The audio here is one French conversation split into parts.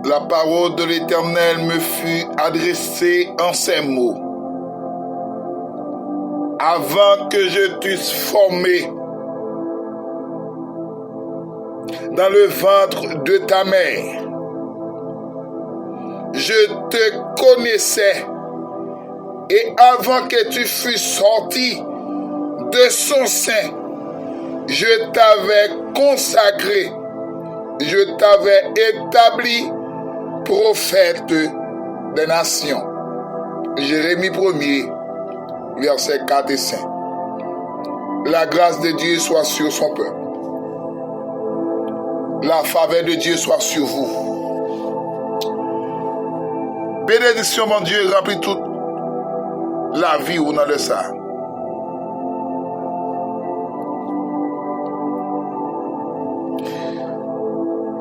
La parole de l'Éternel me fut adressée en ces mots. Avant que je t'eusse formé dans le ventre de ta mère, je te connaissais, et avant que tu fusses sorti de son sein, je t'avais consacré, je t'avais établi prophète des nations. Jérémie 1er, versets 4 et 5. La grâce de Dieu soit sur son peuple. La faveur de Dieu soit sur vous. Bénédiction, mon Dieu, remplit toute la vie ou dans le ça.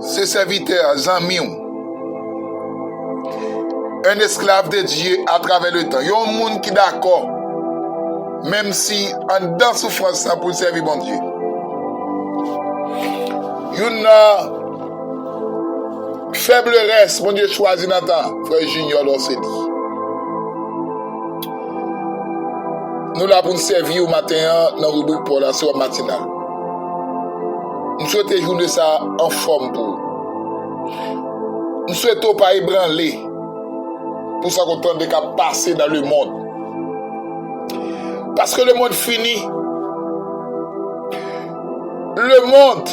Ce serviteur, Zamiou, un esclave de Dieu à travers le temps. Il y a un monde qui est d'accord, même si en dans souffrance pour servir mon Dieu. Il y a une faiblesse, mon Dieu choisit Nathan, frère Junior, l'on s'est dit. Nous l'avons servi au matin dans la rubrique pour la soirée matinale. Nous souhaitons jouer ça en forme pour vous. Nous souhaitons pas ébranler pour ça qu'on tente de passer dans le monde. Parce que le monde finit. Le monde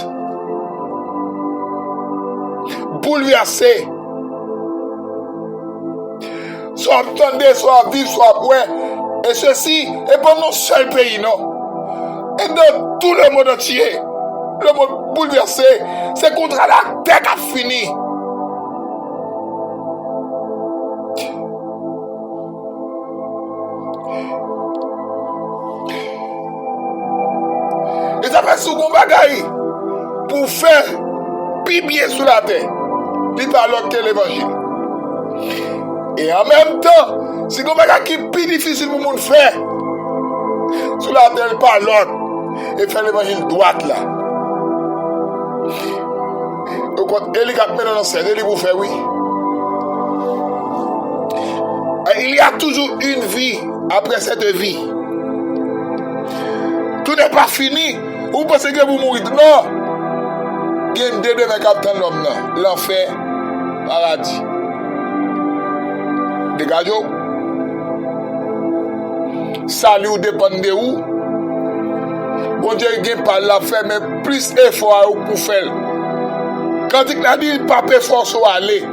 bouleversé. Soit entendez, soit vivre, soit boire. Et ceci est pour nos seuls pays, non? Et dans tout le monde entier. Le monde bouleversé, c'est contre la terre qui a fini. Et ça fait sous mon bagaille pour faire pipier sous la terre. Dites alors que l'évangile. Et en même temps, c'est un bagaille qui est plus difficile pour monde faire. Sous la terre, pas l'autre. Et faire l'évangile droite là. Donc, il y a maintenant il vous faire oui. Il y a toujours une vie après cette vie. Tout n'est pas fini. Vous pensez que vous mourrez? Non. Il y a deux demain qui attendent l'homme. L'enfer, paradis. Dégagez-vous. Salut ou dépend de où. Bon Dieu, il n'y a pas la faire, mais plus effort pour faire. Quand il a dit qu'il n'y a pas effort sur aller,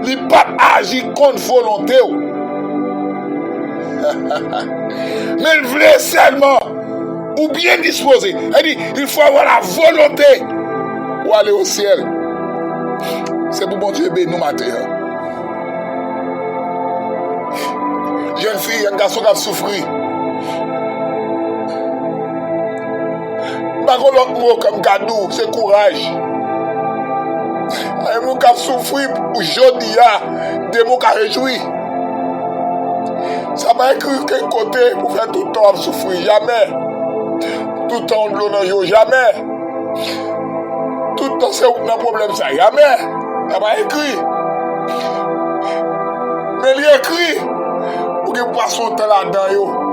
il n'a pas agi contre volonté. Mais il voulait seulement, ou bien disposer. Il dit, il faut avoir la volonté pour aller au ciel. C'est pour bon Dieu bénir nous matin. Jeune fille, un garçon qui a souffert. L'autre mot comme cadeau, c'est courage. Un mot qui a souffert aujourd'hui, des mots qui a réjoui. Ça m'a écrit qu'un côté pour faire tout le temps souffrir, jamais. Tout le temps de l'eau, jamais. Tout le temps c'est un problème, ça, jamais. Ça m'a écrit. Mais il écrit pour qu'il passe son temps là-dedans.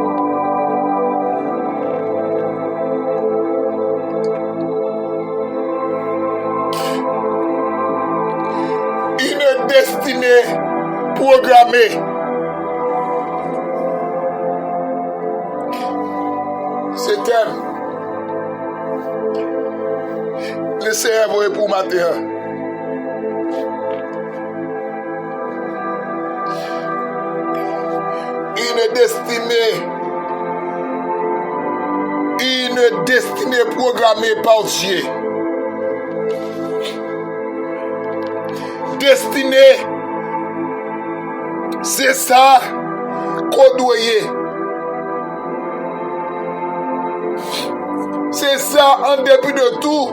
Une destinée programmée. C'était le cerveau est pour matin. Une destinée programmée par Dieu. Destinée, c'est ça qu'on doit y. C'est ça en dépit de tout.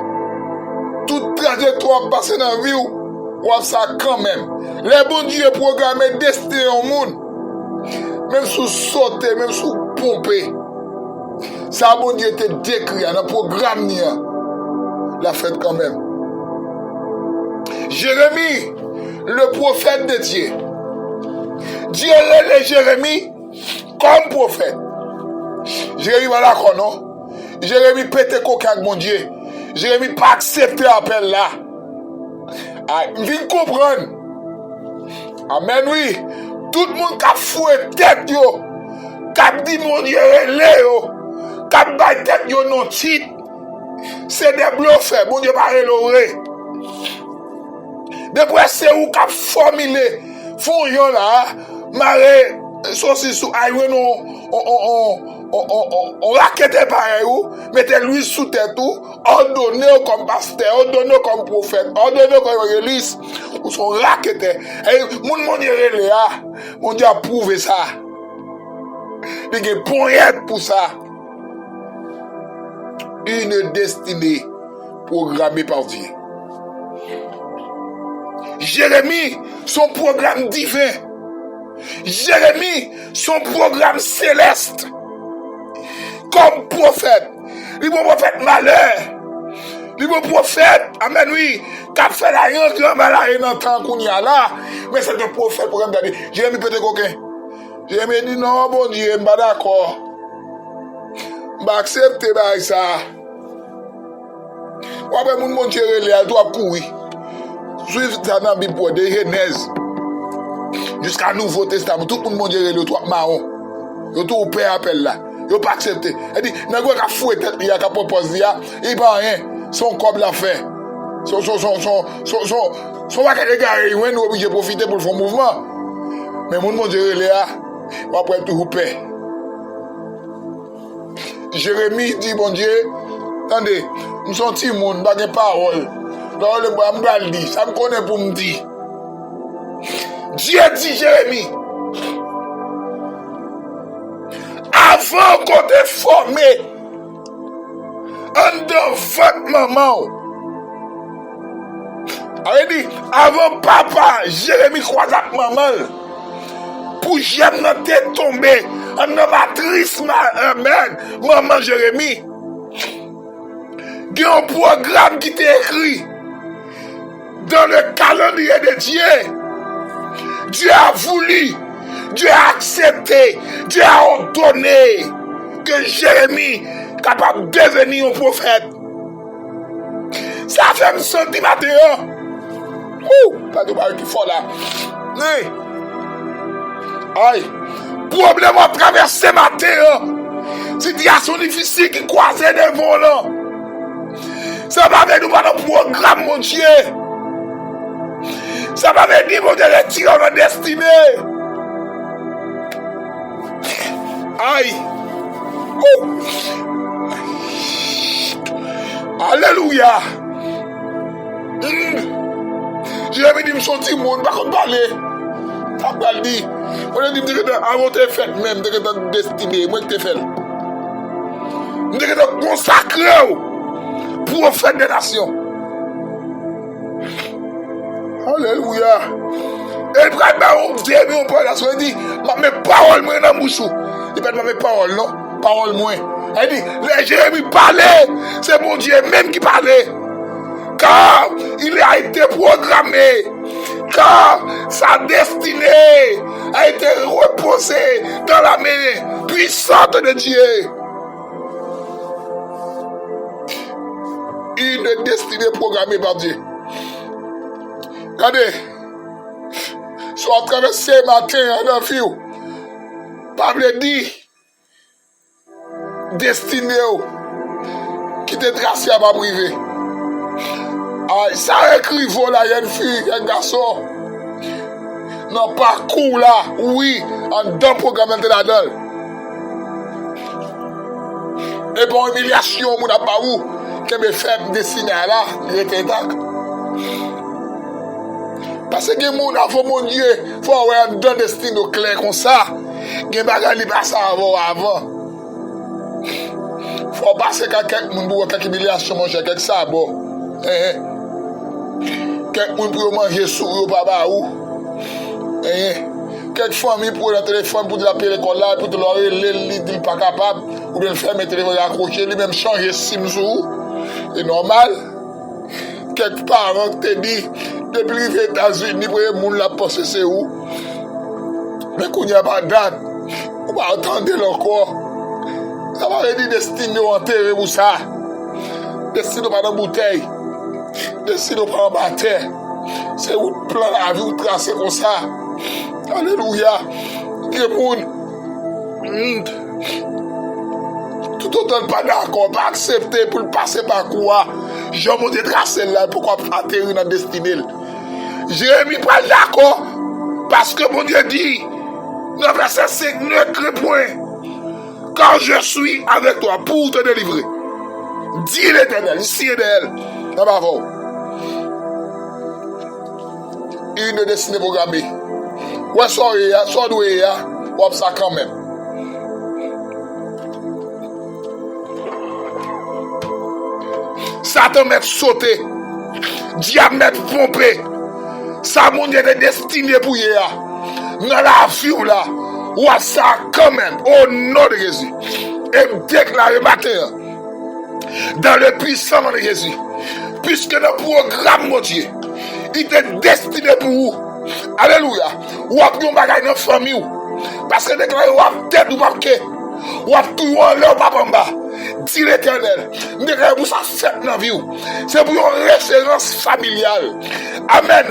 Toute trajectoire passée dans la vie, ou ça quand même. Les bons dieux programmés destiné au monde. Même sous sauter, même sous pomper. Ça bon Dieu était décrit dans le programme. La fête quand même. Jérémie, le prophète de Dieu. Dieu relève Jérémie comme prophète. Jérémie va d'accord, non? Jérémie pète coquin avec mon Dieu. Jérémie pas accepté l'appel là. Viens comprendre. Amen, oui. Tout le monde qui a foué tête, yo. Qui a dit mon Dieu relève, yo. Qui a bat tête, yo, non titre. C'est des bluffs, mon Dieu pas relève. Depuis c'est où qui a formulé. Font yon là. Maré, saucisse sous aïe, on raquette pareil ou, mettez lui sous tête ou, ordonnez comme pasteur, ordonnez comme prophète, ordonnez comme église, ou son raquette. Et mon Dieu là, mon Dieu a prouvé ça. Il y a une poignette pour ça. Une destinée programmée par Dieu. Jérémie, son programme divin. Jérémie, son programme céleste. Comme prophète. Il est prophète malheur. Il est prophète, amen oui, qui a fait la grand malheur dans le temps qu'on y a là. Mais c'est un prophète pour me dire, Jérémie peut-être coquin. Jérémie dit non, bon Dieu, je ne suis pas d'accord. Je vais accepter ça. Ou après, mon Dieu, il doit courir. Suivre ça dans la Bible pour des Genèse. Jusqu'à Nouveau Testament, tout le monde dirait le toit marron. Yo tout père appel là. Yo pas accepté. Elle dit, n'a pas fouet tête il a qu'à proposer il pas rien. Son corps l'a fait. Son va qu'à regarder, il est obligé de profiter pour le mouvement. Mais mon monde dirait là, on après tout paix. Jérémie dit bon Dieu, attendez, nous sommes petits monde, pas de parole. Dans le bois me dit, ça me connaît pour me dire. Dieu dit Jérémie, avant qu'on te formé en de votre maman, avait dit, avant papa, Jérémie croise avec maman, pour jamais te tomber en matrice, amen, maman Jérémie, il y a un programme qui t'est écrit dans le calendrier de Dieu. Dieu a voulu, Dieu a accepté, Dieu a ordonné que Jérémie est capable de devenir un prophète. Ça fait me sentir maintenant. Pas de mal qui faut là. Oui. Aïe. Problème à traverser matin. Situation difficile qui croise devant là. Ça va venir dans le programme, mon Dieu. Ça va venir pour te retirer dans la destinée. Aïe. Alléluia. Jérémie dit, je suis petit monde, pas qu'on parle. Ça va dire. On a dit, avant de faire même, de destinée, moi je te fais. Je te consacrer pour faire des nations. Alléluia. Et le frère, Dieu, on parle à soi, il dit, mes paroles, moi, dans la bouche. Il ne dit pas mes paroles, non? Paroles, moi. Il dit, les Jérémie parlaient, c'est mon Dieu même qui parlait. Car il a été programmé, car sa destinée a été reposée dans la main puissante de Dieu. Une destinée programmée par Dieu. Regardez, soit traversé matin en avion, pas me dire, destinée qui te tracé à ma privée. Ça écrit voilà, il y a une fille, un garçon. Dans le parcours là, oui, en deux programmes de la dalle. Et pour humiliation, on n'a pas où, que mes femmes dessinées là, il était intact. Parce que les gens avant mon Dieu, il faut avoir un destin clair comme ça. Il y a des choses qui passent avant. Il faut passer quelques humiliations, manger quelque ça. Quelqu'un pour manger sous le papa ou. Quelques familles pour le téléphone pour appeler l'école là, pour te le dire pas capable, ou bien faire mes téléphones accrochés, lui même changer SIM sous. C'est normal. Quelques parents te disent, depuis les États-Unis, pour les gens la pensé c'est où? Mais qu'on n'y a pas de date, on va attendre encore. Ça va être destiné à enterrer ou ça. Destiné par une bouteille. Destiné par un bâtiment. C'est où le plan la vie ou tracé comme ça. Alléluia. Que monde. Tout autant pas d'accord, pas accepter pour le passer par quoi. Jean monte tracé là, pourquoi atterrir dans la destinée. Jérémie pas d'accord. Parce que mon Dieu dit, dans verset 5, ne crains point. Car je suis avec toi pour te délivrer. Dis l'Éternel, ici et d'elle. Ça va voir. Une destinée programmée. Ouais, sorry, doué, ou ça quand même. Satan m'a sauté. Diable m'a pompé. Ça, mon Dieu, est destiné pour hier. Dans la vie là. Ou ça quand même, au nom de Jésus. Et me déclarer matin, dans le puissant nom de Jésus, puisque le programme, mon Dieu, il est destiné pour vous. Alléluia. Ou à tout bagage dans la famille. Parce que déclarer ou à tête ou pas ou à tout en l'air ou pas en bas. Dis l'Éternel, déclarer pour ça fait dans la vie. C'est pour une référence familiale. Amen.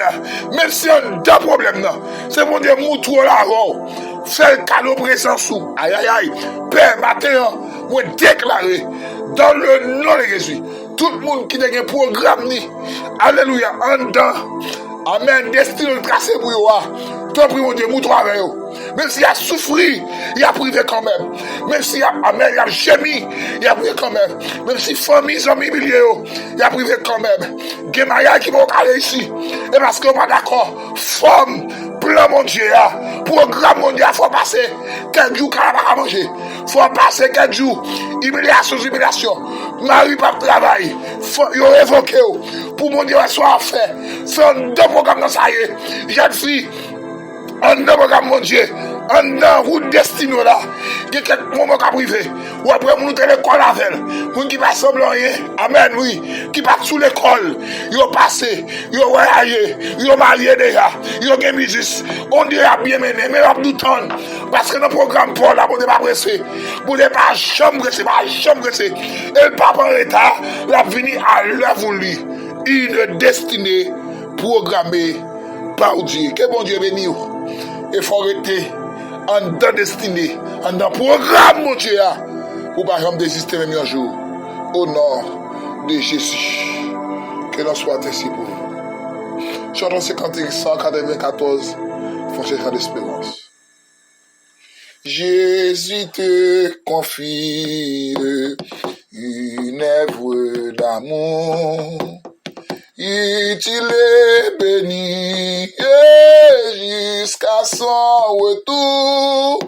Même si on a deux problèmes, c'est pour dire moutou la roi. Fais le cadeau présent sous. Aïe aïe aïe. Père, matin, moi déclarer dans le nom de Jésus. Tout le monde qui a un programme, alléluia, en dedans. Amen. Destiné de tracer pour vous. Toi, prie mon Dieu, moutou avec vous. Même s'il a souffri, il a privé quand même. Même s'il a, amen, il a gémi, il a privé quand même. Même si famille, amis, milieu, il a privé quand même. Gemaya qui vont aller ici. Et parce qu'on va d'accord, femme, plan mon Dieu, programme mon Dieu, il faut passer 4 jours à manger. Il faut passer 4 jours. Humiliation. Marie pas travail. Il faut révoquer. Pour mon Dieu, soit fait. C'est deux programmes dans ça y est. Jeune fille. En dans programme mon Dieu, en dans route destinée là, il y a quelques moments qui privé, ou après mon l'école avec, mon qui passe semblant rien, amen oui, qui passe sous l'école, ils ont passé, ils ont voyagé, ils ont marié déjà, ils ont gagné musique, on dirait bien mené, mais on nous tente, parce que dans le programme Paul là, on n'est pas pressé, on n'est pas chambre pressé, et le papa en état, l'a venu à l'heure voulu, une destinée programmée par Dieu, que bon Dieu béni. Il faut arrêter en dans destinée, en dans programme, mon Dieu, pour ne pas désister même un jour. Au nom de Jésus. Que l'on soit ainsi pour vous. Chantons 194, Fonction d'espérance. Jésus te confie une œuvre d'amour. Il est béni jusqu'à son retour.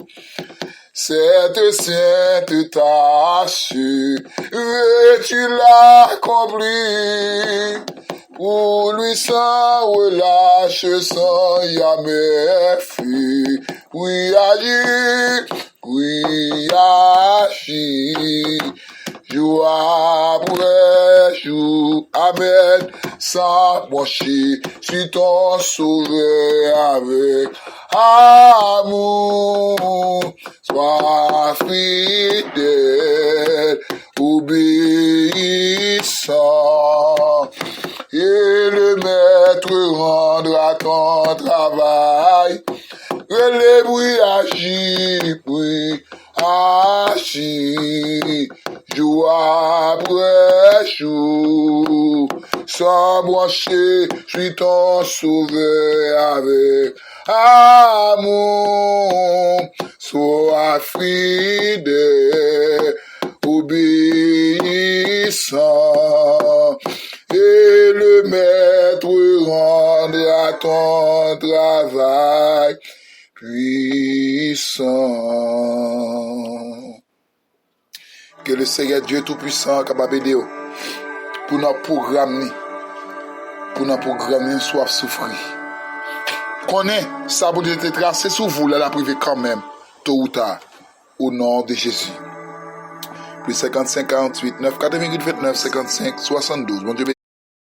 Cette sainte tâche, veux-tu l'accomplir? Pour lui sans relâche, sans jamais fuir. Oui, agis, jour après jour, amen, sans pencher sur ton sauveur avec amour, sois fidèle, obéissant, et le maître rendra ton travail, relève, oui, agis, jour après jour, sans brancher, suis ton sauveur avec amour, sois fidèle, obéissant, et le maître rendra ton travail puissant. Que le Seigneur Dieu Tout-Puissant capable d'aider pour notre programme, soit souffrir. Connais ça pour te tracer sous vous, là, la privé quand même, tôt ou tard, au nom de Jésus. Plus 55 48 9 4,29 55 72. Mon Dieu.